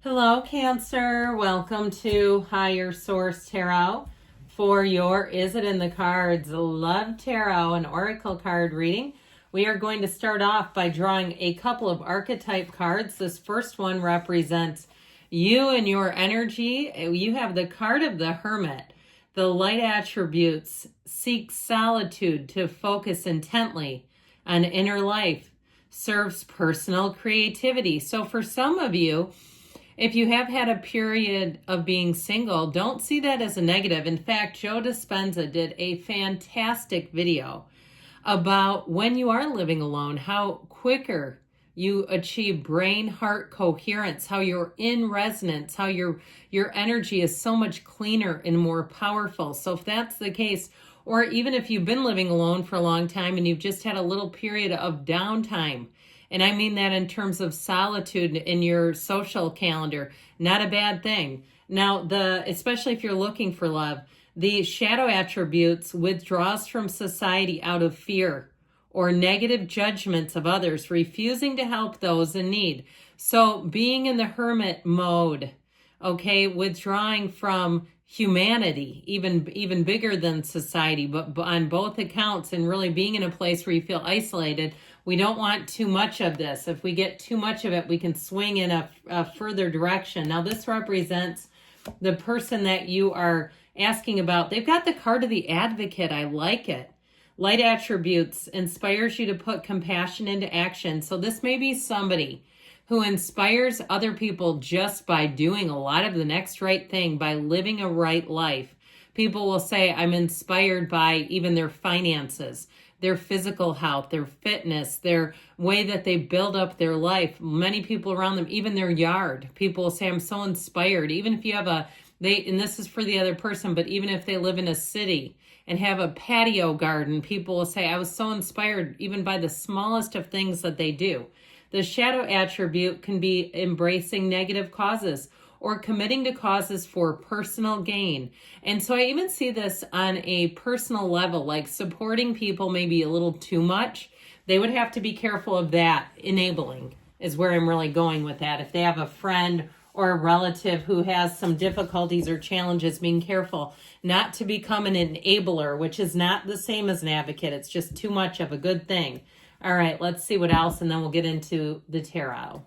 Hello, Cancer. Welcome to Higher Source Tarot for your Is It in the Cards Love Tarot and Oracle card reading. We are going to start off by drawing a couple of archetype cards. This first one represents you and your energy. You have the card of the Hermit. The light attributes seek solitude to focus intently on inner life, serves personal creativity. So for some of you, if you have had a period of being single, don't see that as a negative. In fact, Joe Dispenza did a fantastic video about when you are living alone, how quicker you achieve brain-heart coherence, how you're in resonance, how your energy is so much cleaner and more powerful. So if that's the case, or even if you've been living alone for a long time and you've just had a little period of downtime, and I mean that in terms of solitude in your social calendar, not a bad thing. Now, especially if you're looking for love, the shadow attributes withdraws from society out of fear or negative judgments of others, refusing to help those in need. So being in the hermit mode, okay, withdrawing from humanity, even bigger than society, but on both accounts, and really being in a place where you feel isolated. We don't want too much of this. If we get too much of it, we can swing in a further direction. Now, this represents the person that you are asking about. They've got the card of the Advocate. I like it. Light attributes inspires you to put compassion into action. So this may be somebody who inspires other people just by doing a lot of the next right thing, by living a right life. People will say, I'm inspired by even their finances, their physical health, their fitness, their way that they build up their life. Many people around them, even their yard. People will say, I'm so inspired. Even if you have and this is for the other person, but even if they live in a city and have a patio garden, people will say, I was so inspired even by the smallest of things that they do. The shadow attribute can be embracing negative causes or committing to causes for personal gain. And so I even see this on a personal level, like supporting people maybe a little too much. They would have to be careful of that. Enabling is where I'm really going with that. If they have a friend or a relative who has some difficulties or challenges, being careful not to become an enabler, which is not the same as an advocate. It's just too much of a good thing. All right, let's see what else, and then we'll get into the tarot.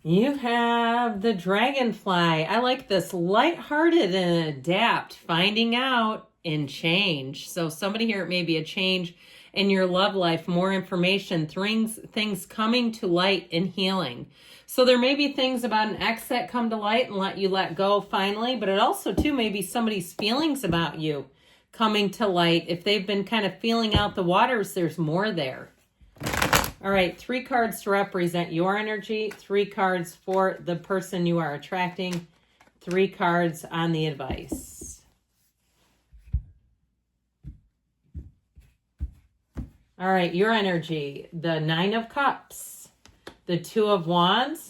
You have the Dragonfly. I like this. Lighthearted and adapt, finding out and change. So somebody here, it may be a change in your love life, more information, things coming to light and healing. So there may be things about an ex that come to light and let go finally, but it also too may be somebody's feelings about you coming to light. If they've been kind of feeling out the waters, there's more there. All right, 3 cards to represent your energy, 3 cards for the person you are attracting, 3 cards on the advice. All right, your energy, the 9 of Cups, the 2 of Wands,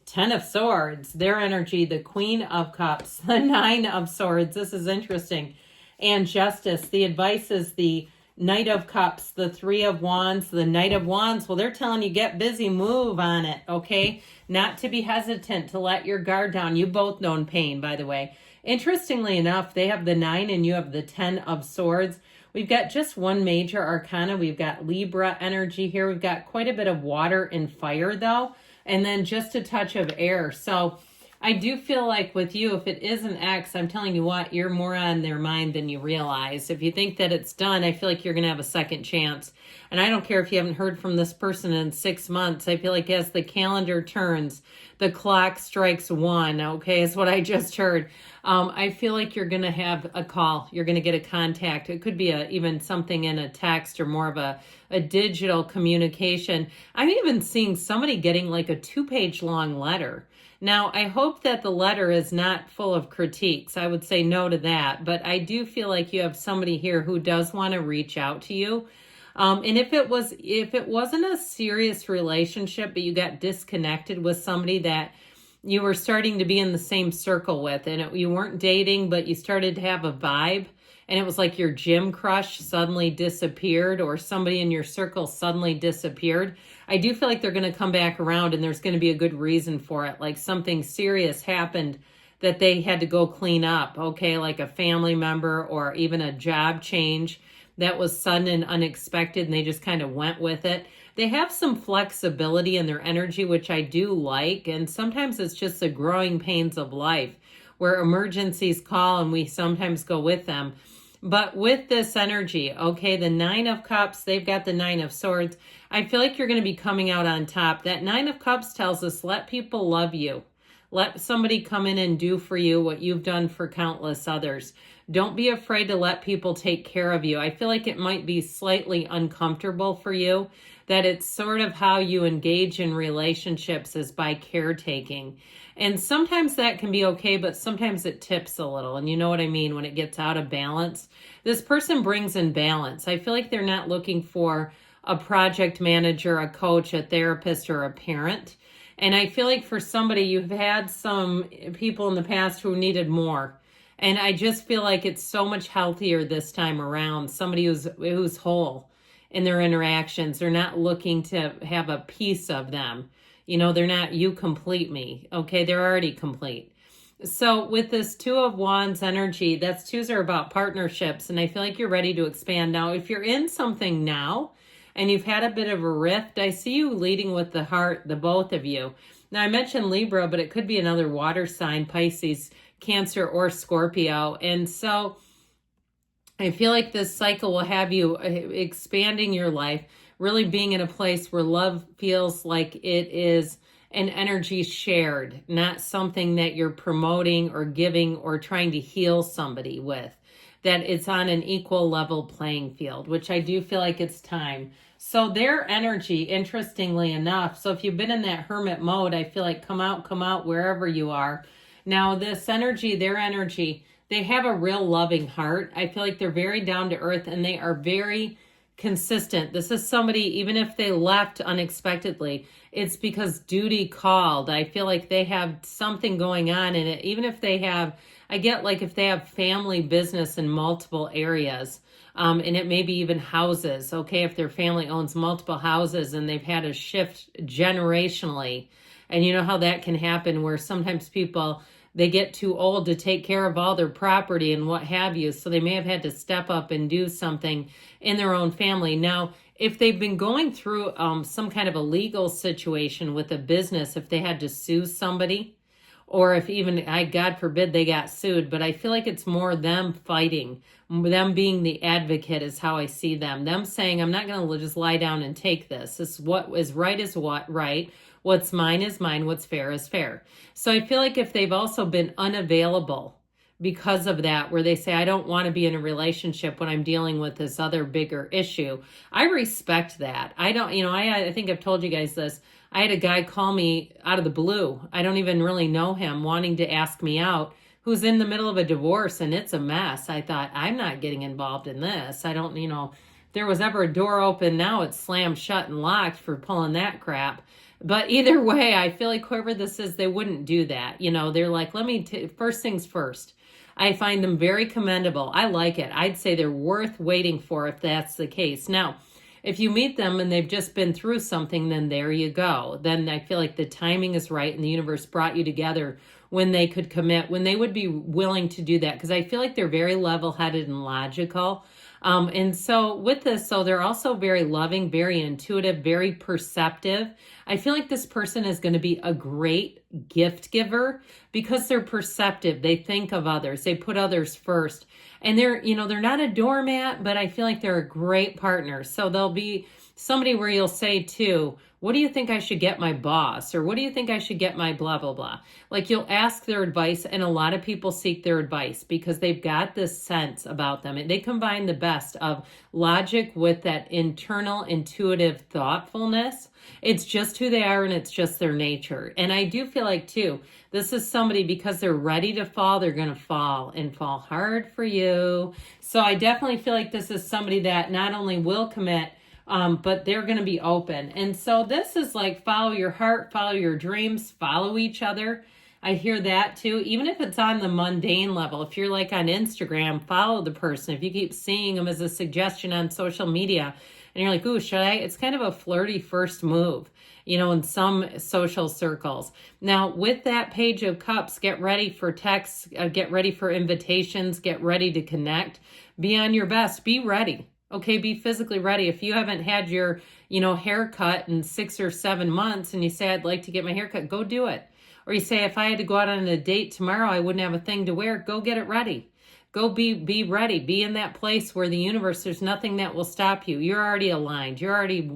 10 of Swords. Their energy, the Queen of Cups, the 9 of Swords. This is interesting. And Justice. The advice is the Knight of Cups, the 3 of Wands, the Knight of Wands. Well, they're telling you get busy, move on it, okay? Not to be hesitant, to let your guard down. You both known pain, by the way. Interestingly enough, they have the 9 and you have the 10 of Swords. We've got just one major arcana. We've got Libra energy here. We've got quite a bit of water and fire, though, and then just a touch of air. So I do feel like with you, if it is an ex, I'm telling you what, you're more on their mind than you realize. If you think that it's done, I feel like you're going to have a second chance. And I don't care if you haven't heard from this person in 6 months. I feel like as the calendar turns, the clock strikes 1, okay, is what I just heard. I feel like you're going to have a call. You're going to get a contact. It could be even something in a text or more of a digital communication. I'm even seeing somebody getting like a 2-page long letter. Now, I hope that the letter is not full of critiques. I would say no to that. But I do feel like you have somebody here who does want to reach out to you. And if it wasn't a serious relationship, but you got disconnected with somebody that you were starting to be in the same circle with, and you weren't dating, but you started to have a vibe, and it was like your gym crush suddenly disappeared, or somebody in your circle suddenly disappeared. I do feel like they're going to come back around, and there's going to be a good reason for it. Like something serious happened that they had to go clean up, okay? Like a family member or even a job change that was sudden and unexpected, and they just kind of went with it. They have some flexibility in their energy, which I do like. And sometimes it's just the growing pains of life where emergencies call and we sometimes go with them. But with this energy, okay, the Nine of Cups, they've got the Nine of Swords. I feel like you're going to be coming out on top. That Nine of Cups tells us, let people love you. Let somebody come in and do for you what you've done for countless others. Don't be afraid to let people take care of you. I feel like it might be slightly uncomfortable for you, that it's sort of how you engage in relationships is by caretaking. And sometimes that can be okay, but sometimes it tips a little. And you know what I mean when it gets out of balance. This person brings in balance. I feel like they're not looking for a project manager, a coach, a therapist, or a parent. And I feel like for somebody, you've had some people in the past who needed more. And I just feel like it's so much healthier this time around. Somebody who's whole in their interactions. They're not looking to have a piece of them. You know, they're not, you complete me. Okay, they're already complete. So with this Two of Wands energy, that's twos are about partnerships. And I feel like you're ready to expand. Now, if you're in something now, and you've had a bit of a rift, I see you leading with the heart, the both of you. Now, I mentioned Libra, but it could be another water sign, Pisces, Cancer, or Scorpio. And so I feel like this cycle will have you expanding your life, really being in a place where love feels like it is an energy shared, not something that you're promoting or giving or trying to heal somebody with. That it's on an equal level playing field, which I do feel like it's time. So their energy, interestingly enough, so if you've been in that hermit mode, I feel like come out wherever you are. Now this energy, their energy, they have a real loving heart. I feel like they're very down to earth and they are very consistent. This is somebody, even if they left unexpectedly, it's because duty called. I feel like they have something going on in it, even if they have, I get like if they have family business in multiple areas, and it may be even houses, okay, if their family owns multiple houses and they've had a shift generationally, and you know how that can happen where sometimes people, they get too old to take care of all their property and what have you, so they may have had to step up and do something in their own family. Now, if they've been going through some kind of a legal situation with a business, if they had to sue somebody, or if even, God forbid, they got sued, but I feel like it's more them fighting, them being the advocate is how I see them. Them saying, I'm not going to just lie down and take this. This is what is right. What's mine is mine. What's fair is fair. So I feel like if they've also been unavailable because of that, where they say, I don't want to be in a relationship when I'm dealing with this other bigger issue, I respect that. I don't, I think I've told you guys this. I had a guy call me out of the blue. I don't even really know him, wanting to ask me out, who's in the middle of a divorce and it's a mess. I thought, I'm not getting involved in this. I don't, if there was ever a door open, now it's slammed shut and locked for pulling that crap. But either way, I feel like whoever this is, they wouldn't do that. They're like, first things first. I find them very commendable. I like it. I'd say they're worth waiting for if that's the case. Now, if you meet them and they've just been through something, then there you go. Then I feel like the timing is right and the universe brought you together when they could commit, when they would be willing to do that. Because I feel like they're very level-headed and logical. And so with this, so they're also very loving, very intuitive, very perceptive. I feel like this person is going to be a great gift giver because they're perceptive. They think of others. They put others first. And they're not a doormat, but I feel like they're a great partner. So they'll be somebody where you'll say too, what do you think I should get my boss? Or what do you think I should get my blah, blah, blah? Like you'll ask their advice, and a lot of people seek their advice because they've got this sense about them. And they combine the best of logic with that internal intuitive thoughtfulness. It's just who they are and it's just their nature. And I do feel like too, this is somebody because they're ready to fall, they're going to fall and fall hard for you. So I definitely feel like this is somebody that not only will commit, but they're going to be open. And so this is like follow your heart, follow your dreams, follow each other. I hear that too. Even if it's on the mundane level, if you're like on Instagram, follow the person. If you keep seeing them as a suggestion on social media and you're like, ooh, should I? It's kind of a flirty first move, in some social circles. Now, with that Page of Cups, get ready for texts, get ready for invitations, get ready to connect. Be on your best. Be ready. Okay, be physically ready. If you haven't had your, haircut in 6 or 7 months and you say, I'd like to get my haircut, go do it. Or you say, if I had to go out on a date tomorrow, I wouldn't have a thing to wear. Go get it ready. Go be ready. Be in that place where the universe, there's nothing that will stop you. You're already aligned. You're already,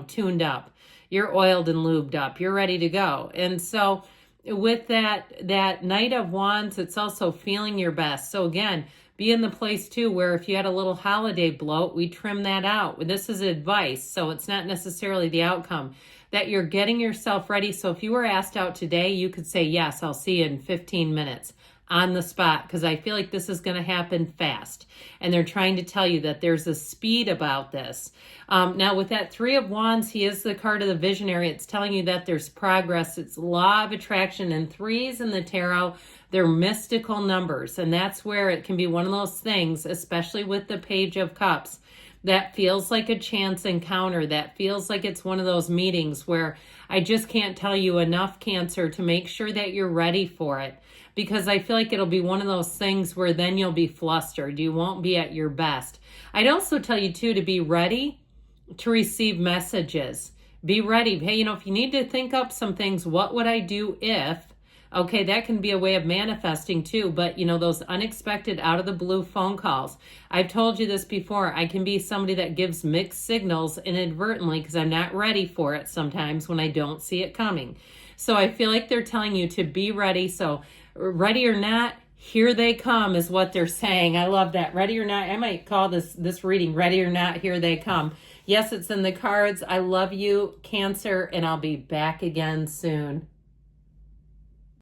tuned up. You're oiled and lubed up. You're ready to go. And so with that Knight of Wands, it's also feeling your best. So again, be in the place too where if you had a little holiday bloat, we trim that out. This is advice, so it's not necessarily the outcome. That you're getting yourself ready. So if you were asked out today, you could say, yes, I'll see you in 15 minutes on the spot, because I feel like this is going to happen fast. And they're trying to tell you that there's a speed about this. Now with that Three of Wands, he is the card of the visionary. It's telling you that there's progress. It's law of attraction, and threes in the tarot, they're mystical numbers. And that's where it can be one of those things, especially with the Page of Cups, that feels like a chance encounter, that feels like it's one of those meetings where I just can't tell you enough, Cancer, to make sure that you're ready for it. Because I feel like it'll be one of those things where then you'll be flustered. You won't be at your best. I'd also tell you, too, to be ready to receive messages. Be ready. Hey, if you need to think up some things, what would I do if? Okay, that can be a way of manifesting too, but those unexpected out of the blue phone calls. I've told you this before. I can be somebody that gives mixed signals inadvertently because I'm not ready for it sometimes when I don't see it coming. So I feel like they're telling you to be ready. So ready or not, here they come is what they're saying. I love that. Ready or not. I might call this reading Ready or Not, Here They Come. Yes, it's in the cards. I love you, Cancer, and I'll be back again soon.